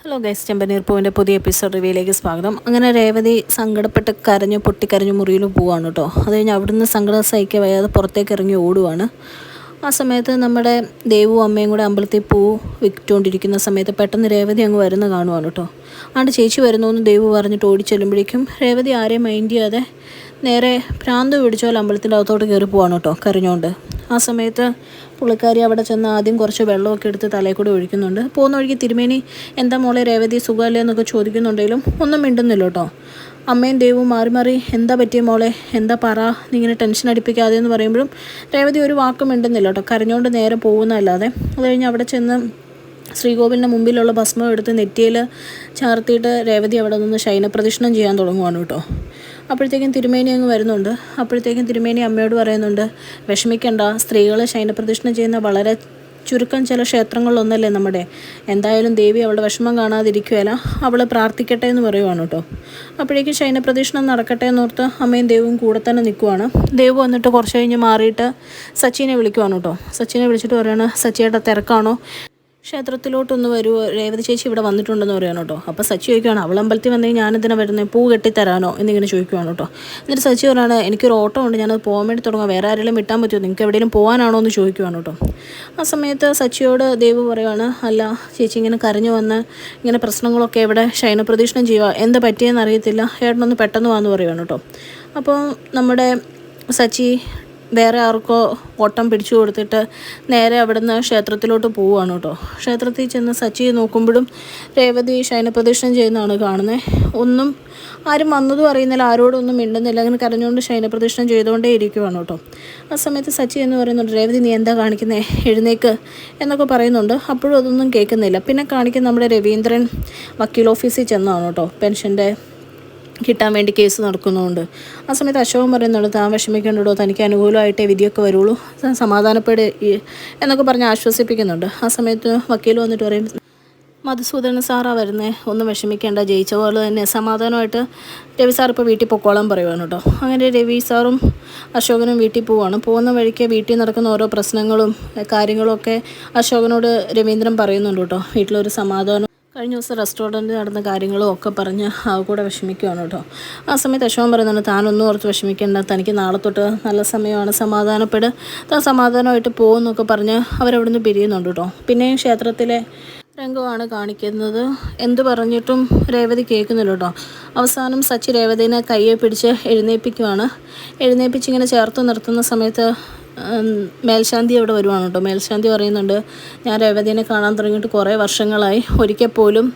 Hello guys, ചെമ്പനീർ പൂവിൻ്റെ പുതിയ episode റിവ്യൂയിലേക്ക് സ്വാഗതം. അങ്ങനെ രേവതി സങ്കടപ്പെട്ട് പൊട്ടിക്കരഞ്ഞു മുറിയിൽ പോവാണ് കേട്ടോ. അത് കഴിഞ്ഞ് അവിടുന്ന് സങ്കടം സഹിക്കാൻ വയ്യാതെ പുറത്തേക്ക് ഇറങ്ങി ഓടുവാണ്. ആ സമയത്ത് നമ്മുടെ ദേവും അമ്മയും കൂടെ അമ്പലത്തിൽ പൂ വിറ്റുകൊണ്ടിരിക്കുന്ന സമയത്ത് പെട്ടെന്ന് രേവതി അങ്ങ് വരുന്ന കാണുവാണ് കേട്ടോ. ആണ്ട് ചേച്ചി വരുന്നു എന്ന് ദേവ് പറഞ്ഞിട്ട് ഓടിച്ചെല്ലുമ്പോഴേക്കും രേവതി ആരെയും മൈൻഡ് ചെയ്യാതെ നേരെ ഭ്രാന്ത് പിടിച്ചോലെ അമ്പലത്തിൻ്റെ അകത്തോട്ട് കയറി പോവാണ് കേട്ടോ, കരഞ്ഞുകൊണ്ട്. ആ സമയത്ത് പുള്ളിക്കാരി അവിടെ ചെന്ന് ആദ്യം കുറച്ച് വെള്ളമൊക്കെ എടുത്ത് തലയിൽ കൂടെ ഒഴിക്കുന്നുണ്ട്. പോകുന്ന വഴിക്ക് തിരുമേനി എന്താ മോളെ രേവതി സുഖമല്ലേ എന്നൊക്കെ ചോദിക്കുന്നുണ്ടെങ്കിലും ഒന്നും മിണ്ടുന്നില്ല കേട്ടോ. അമ്മയും ദേവും മാറി മാറി എന്താ പറ്റിയ മോളെ, എന്താ പറ, നീ ഇങ്ങനെ ടെൻഷൻ അടിപ്പിക്കാതെ എന്ന് പറയുമ്പോഴും രേവതി ഒരു വാക്കും മിണ്ടുന്നില്ല കേട്ടോ, കരഞ്ഞുകൊണ്ട് നേരെ പോകുന്നതല്ലാതെ. അത് കഴിഞ്ഞ് അവിടെ ചെന്ന് ശ്രീകോവിലിൻ്റെ മുമ്പിലുള്ള ഭസ്മം എടുത്ത് നെറ്റിയിൽ ചാർത്തിയിട്ട് രേവതി അവിടെ നിന്ന് ശയനപ്രദക്ഷിണം ചെയ്യാൻ തുടങ്ങുവാണ് കേട്ടോ. അപ്പോഴത്തേക്കും തിരുമേനി അങ്ങ് വരുന്നുണ്ട്. അപ്പോഴത്തേക്കും തിരുമേനി അമ്മയോട് പറയുന്നുണ്ട്, വിഷമിക്കണ്ട, സ്ത്രീകൾ ശയനപ്രദക്ഷിണം ചെയ്യുന്ന വളരെ ചുരുക്കം ചില ക്ഷേത്രങ്ങളിലൊന്നല്ലേ നമ്മുടെ. എന്തായാലും ദേവി അവളുടെ വിഷമം കാണാതിരിക്കുകയല്ല, അവൾ പ്രാർത്ഥിക്കട്ടെ എന്ന് പറയുവാണ് കേട്ടോ. അപ്പോഴേക്കും ശയനപ്രദക്ഷിണം നടക്കട്ടെ എന്നോർത്ത് അമ്മയും ദേവും കൂടെ തന്നെ നിൽക്കുവാണ്. ദേവ് വന്നിട്ട് കുറച്ച് കഴിഞ്ഞ് മാറിയിട്ട് സച്ചിനെ വിളിക്കുവാണ് കേട്ടോ. സച്ചിനെ വിളിച്ചിട്ട് പറയുകയാണ്, സച്ചിയേട്ടാ തിരക്കാണോ, ക്ഷേത്രത്തിലോട്ടൊന്ന് വരുമോ, രേവതി ചേച്ചി ഇവിടെ വന്നിട്ടുണ്ടെന്ന് പറയുകയാണ് കേട്ടോ. അപ്പോൾ സച്ചി ചോദിക്കുകയാണ്, അവൾ അമ്പലത്തിൽ വന്നെങ്കിൽ ഞാനെന്തിനാ വരുന്നത്, പൂ കെട്ടിത്തരാനോ എന്നിങ്ങനെ ചോദിക്കുവാണ് കേട്ടോ. എന്നിട്ട് സച്ചി പറയുകയാണ്, എനിക്കൊരു ഓട്ടം ഉണ്ട്, ഞാനത് പോകാൻ വേണ്ടി തുടങ്ങാം, വേറെ ആരെങ്കിലും വിട്ടാൻ പറ്റുമോ, നിങ്ങൾക്ക് എവിടെയെങ്കിലും പോകാനാണോ എന്ന് ചോദിക്കുവാണ് കേട്ടോ. ആ സമയത്ത് സച്ചിയോട് ദേവ് പറയുകയാണ്, അല്ല ചേച്ചി ഇങ്ങനെ കരഞ്ഞു വന്ന് ഇങ്ങനെ പ്രശ്നങ്ങളൊക്കെ ഇവിടെ ശയനപ്രദക്ഷിണം ചെയ്യുക, എന്ത് പറ്റിയെന്ന് അറിയത്തില്ല, ഏട്ടനൊന്ന് പെട്ടെന്ന് വന്ന് പറയുകയാണ് കേട്ടോ. അപ്പോൾ നമ്മുടെ സച്ചി വേറെ ആർക്കോ ഓട്ടം പിടിച്ചു കൊടുത്തിട്ട് നേരെ അവിടുന്ന് ക്ഷേത്രത്തിലോട്ട് പോവുകയാണ് കേട്ടോ. ക്ഷേത്രത്തിൽ ചെന്ന് സച്ചി നോക്കുമ്പോഴും രേവതി ശയനപ്രദക്ഷിണം ചെയ്യുന്നതാണ് കാണുന്നത്. ഒന്നും ആരും വന്നതും അറിയുന്നില്ല, ആരോടൊന്നും മിണ്ടുന്നില്ല, അങ്ങനെ കരഞ്ഞുകൊണ്ട് ശയനപ്രദക്ഷിണം ചെയ്തുകൊണ്ടേ ഇരിക്കുവാണ് കേട്ടോ. ആ സമയത്ത് സച്ചി എന്ന് പറയുന്നുണ്ട്, രേവതി നീ എന്താ കാണിക്കുന്നേ, എഴുന്നേക്ക് എന്നൊക്കെ പറയുന്നുണ്ട്. അപ്പോഴും അതൊന്നും കേൾക്കുന്നില്ല. പിന്നെ കാണിക്കുന്ന നമ്മുടെ രവീന്ദ്രൻ വക്കീൽ ഓഫീസിൽ ചെന്നാണ് കേട്ടോ, പെൻഷൻ്റെ കിട്ടാൻ വേണ്ടി കേസ് നടക്കുന്നുണ്ട്. ആ സമയത്ത് അശോകൻ പറയുന്നുണ്ട്, താൻ വിഷമിക്കേണ്ടോ, തനിക്ക് അനുകൂലമായിട്ടേ വിധിയൊക്കെ വരുള്ളൂ, സമാധാനപ്പെട് എന്നൊക്കെ പറഞ്ഞ് ആശ്വസിപ്പിക്കുന്നുണ്ട്. ആ സമയത്ത് വക്കീൽ വന്നിട്ട് പറയും, മധുസൂദനൻ സാറാ വരുന്നേ, ഒന്നും വിഷമിക്കേണ്ട, ജയിച്ച പോലെ തന്നെ സമാധാനമായിട്ട് രവി സാർ ഇപ്പോൾ വീട്ടിൽ പൊക്കോളം പറയുവാണ് കേട്ടോ. അങ്ങനെ രവി സാറും അശോകനും വീട്ടിൽ പോവാണ്. പോകുന്ന വഴിക്ക് വീട്ടിൽ നടക്കുന്ന ഓരോ പ്രശ്നങ്ങളും കാര്യങ്ങളും ഒക്കെ അശോകനോട് രവീന്ദ്രൻ പറയുന്നുണ്ട് കേട്ടോ. വീട്ടിലൊരു സമാധാനം, കഴിഞ്ഞ ദിവസം റെസ്റ്റോറൻറ്റിൽ നടന്ന കാര്യങ്ങളും ഒക്കെ പറഞ്ഞ് കൂടെ വിഷമിക്കുകയാണ് കേട്ടോ. ആ സമയത്ത് അശോകൻ പറയുന്നുണ്ട്, താനൊന്നും ഓർത്ത് വിഷമിക്കേണ്ട, തനിക്ക് നാളെ തൊട്ട് നല്ല സമയമാണ്, സമാധാനപ്പെട്, താൻ സമാധാനമായിട്ട് പോകുമെന്നൊക്കെ പറഞ്ഞ് അവരവിടുന്ന് പിരിയുന്നുണ്ട് കേട്ടോ. പിന്നെയും ക്ഷേത്രത്തിലെ രംഗമാണ് കാണിക്കുന്നത്. എന്ത് പറഞ്ഞിട്ടും രേവതി കേൾക്കുന്നില്ല കേട്ടോ. അവസാനം സച്ചി രേവതിനെ കയ്യെ പിടിച്ച് എഴുന്നേപ്പിച്ചിങ്ങനെ ചേർത്ത് നിർത്തുന്ന സമയത്ത് മേൽശാന്തി അവിടെ വരുവാണ് കേട്ടോ. മേൽശാന്തി പറയുന്നുണ്ട്, ഞാൻ രേവതിനെ കാണാൻ തുടങ്ങിയിട്ട് കുറേ വർഷങ്ങളായി, ഒരിക്കൽ പോലും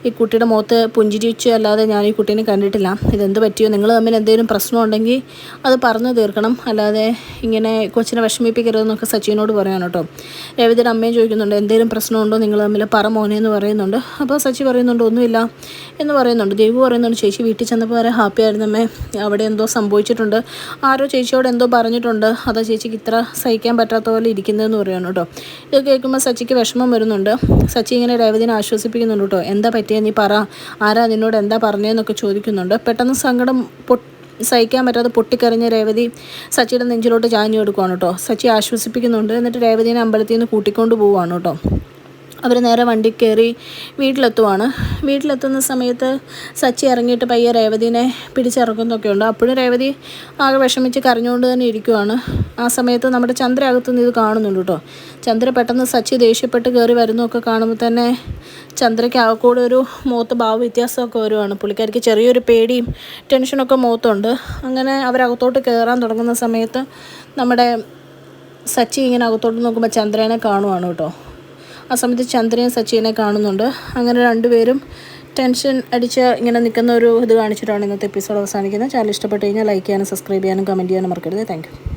ഈ കുട്ടിയുടെ മുഖത്ത് പുഞ്ചിരിച്ച് അല്ലാതെ ഞാൻ ഈ കുട്ടീനെ കണ്ടിട്ടില്ല. ഇതെന്ത് പറ്റിയോ, നിങ്ങൾ തമ്മിൽ എന്തെങ്കിലും പ്രശ്നമുണ്ടെങ്കിൽ അത് പറഞ്ഞു തീർക്കണം, അല്ലാതെ ഇങ്ങനെ കൊച്ചിനെ വിഷമിപ്പിക്കരുതെന്നൊക്കെ സച്ചിനോട് പറയാണ് കേട്ടോ. രേവതിയുടെ അമ്മയും ചോദിക്കുന്നുണ്ട്, എന്തെങ്കിലും പ്രശ്നമുണ്ടോ നിങ്ങൾ തമ്മിൽ, പറ മോനെ എന്ന് പറയുന്നുണ്ട്. അപ്പോൾ സച്ചി പറയുന്നുണ്ട്, ഒന്നുമില്ല എന്ന് പറയുന്നുണ്ട്. ദേവു പറയുന്നുണ്ട്, ചേച്ചി വീട്ടിൽ ചെന്നപ്പോൾ വരെ ഹാപ്പി ആയിരുന്നമ്മേ, അവിടെ എന്തോ സംഭവിച്ചിട്ടുണ്ട്, ആരോ ചേച്ചിയോട് എന്തോ പറഞ്ഞിട്ടുണ്ട്, അതാ ചേച്ചിക്ക് ഇത്ര സഹിക്കാൻ പറ്റാത്ത പോലെ ഇരിക്കുന്നതെന്ന് പറയുകയാണ് കേട്ടോ. ഇത് കേൾക്കുമ്പോൾ സച്ചിക്ക് വിഷമം വരുന്നുണ്ട്. സച്ചി ഇങ്ങനെ രേവതിനെ ആശ്വസിപ്പിക്കുന്നുണ്ട് കേട്ടോ. എന്താ പറ്റിയ, നീ പറ, ആരാ നിന്നോട് എന്താ പറഞ്ഞതെന്നൊക്കെ ചോദിക്കുന്നുണ്ട്. പെട്ടെന്ന് സങ്കടം സഹിക്കാൻ പറ്റാതെ പൊട്ടിക്കറിഞ്ഞ രേവതി സച്ചിയുടെ നെഞ്ചിലോട്ട് ചാഞ്ഞു കൊടുക്കുവാണ് കേട്ടോ. സച്ചി ആശ്വസിപ്പിക്കുന്നുണ്ട്. എന്നിട്ട് രേവതിനെ അമ്പലത്തിൽ നിന്ന് കൂട്ടിക്കൊണ്ട് പോവുകയാണ് കേട്ടോ. അവർ നേരെ വണ്ടി കയറി വീട്ടിലെത്തുന്ന സമയത്ത് സച്ചി ഇറങ്ങിയിട്ട് പയ്യെ രേവതിനെ പിടിച്ചിറക്കുന്നൊക്കെ ഉണ്ട്. അപ്പോഴും രേവതി ആകെ വിഷമിച്ച് കരഞ്ഞുകൊണ്ട് തന്നെ ഇരിക്കുവാണ്. ആ സമയത്ത് നമ്മുടെ ചന്ദ്ര അകത്തുനിന്ന് ഇത് കാണുന്നുണ്ട് കേട്ടോ. ചന്ദ്ര പെട്ടെന്ന് സച്ചി ദേഷ്യപ്പെട്ട് കയറി വരുന്നതൊക്കെ കാണുമ്പോൾ തന്നെ ചന്ദ്രയ്ക്ക് ആകെക്കൂടെ ഒരു മുഖത്ത് ഭാവ വ്യത്യാസമൊക്കെ വരുവാണ്. പുള്ളിക്കാരിക്ക് ചെറിയൊരു പേടിയും ടെൻഷനൊക്കെ മുഖത്തുണ്ട്. അങ്ങനെ അവരകത്തോട്ട് കയറാൻ തുടങ്ങുന്ന സമയത്ത് നമ്മുടെ സച്ചി ഇങ്ങനെ അകത്തോട്ട് നോക്കുമ്പോൾ ചന്ദ്രനെ കാണുവാണ് കേട്ടോ. ആ സമയത്ത് ചന്ദ്രയും സച്ചിനെ കാണുന്നുണ്ട്. അങ്ങനെ രണ്ടുപേരും ടെൻഷൻ അടിച്ച് ഇങ്ങനെ നിൽക്കുന്ന ഒരു ഇത് കാണിച്ചിട്ടാണ് ഇന്നത്തെ എപ്പിസോഡ് അവസാനിക്കുന്നത്. ചാനൽ ഇഷ്ടപ്പെട്ട് കഴിഞ്ഞാൽ ലൈക്ക് ചെയ്യാനും സബ്സ്ക്രൈബ് ചെയ്യാനും കമൻറ്റ് ചെയ്യാനും മറക്കരുത്. Thank you.